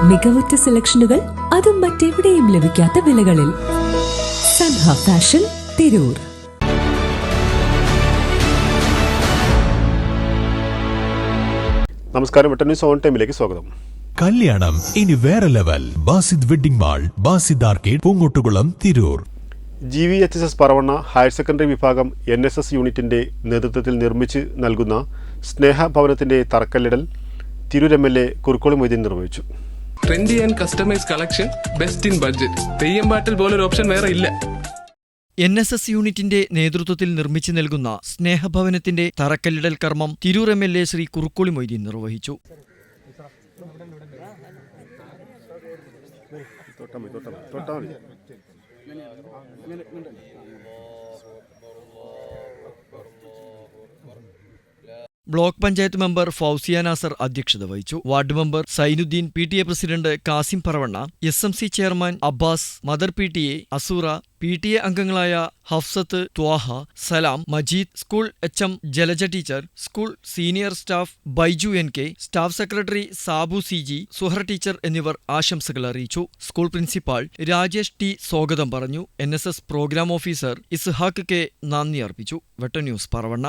മികവുറ്റ സെലക്ഷനുകൾ, അതും മറ്റെവിടെയും ലഭിക്കാത്ത വിലകളിൽ. സൻഹ ഫാഷൻ, തിരൂർ. നമസ്കാരം, വെട്ടന്യൂസ് ഓൺ ടൈമിലേക്ക് സ്വാഗതം. കല്യാണം ഇനി വേറെ level. Basid wedding mall, Basid arcade, Poongottukulam, Tirur. GVHSS Paravanna higher secondary വിഭാഗം NSS യൂണിറ്റിന്റെ നേതൃത്വത്തിൽ നിർമ്മിച്ച് നൽകുന്ന സ്നേഹഭവനത്തിന്റെ തറക്കല്ലിടൽ തിരൂർ MLA കുറുക്കോളി മൊയ്തീൻ നിർവഹിച്ചു. Trendy and customise collection, best in budget. Theyyam പാട്ടിൽ പോലൊരു ഓപ്ഷൻ വേറെ ഇല്ല. NSS യൂണിറ്റിന്റെ നേതൃത്വത്തിൽ നിർമ്മിച്ചു നൽകുന്ന സ്നേഹഭവനത്തിന്റെ തറക്കല്ലിടൽ കർമ്മം തിരൂർ MLA ശ്രീ കുറുക്കോളി മൊയ്തീൻ നിർവഹിച്ചു. ബ്ലോക്ക് പഞ്ചായത്ത് മെമ്പർ ഫൗസിയ നാസർ അധ്യക്ഷത വഹിച്ചു. Ward member Zainudheen, PTA president Kasim Paravanna, SMC chairman Abbas, mother PTA Azoora, PTA അംഗങ്ങളായ Hafsath, Thwaha, Salam, Majeed, school HM Jalaja teacher, school senior staff Baiju NK, staff secretary Sabu CG, Suhara teacher എന്നിവർ ആശംസകൾ അറിയിച്ചു. സ്കൂൾ പ്രിൻസിപ്പാൾ രാജേഷ് T സ്വാഗതം പറഞ്ഞു. NSS programme officer Ishaq K നന്ദി അർപ്പിച്ചു. വെട്ടന്യൂസ് പറവണ്ണ.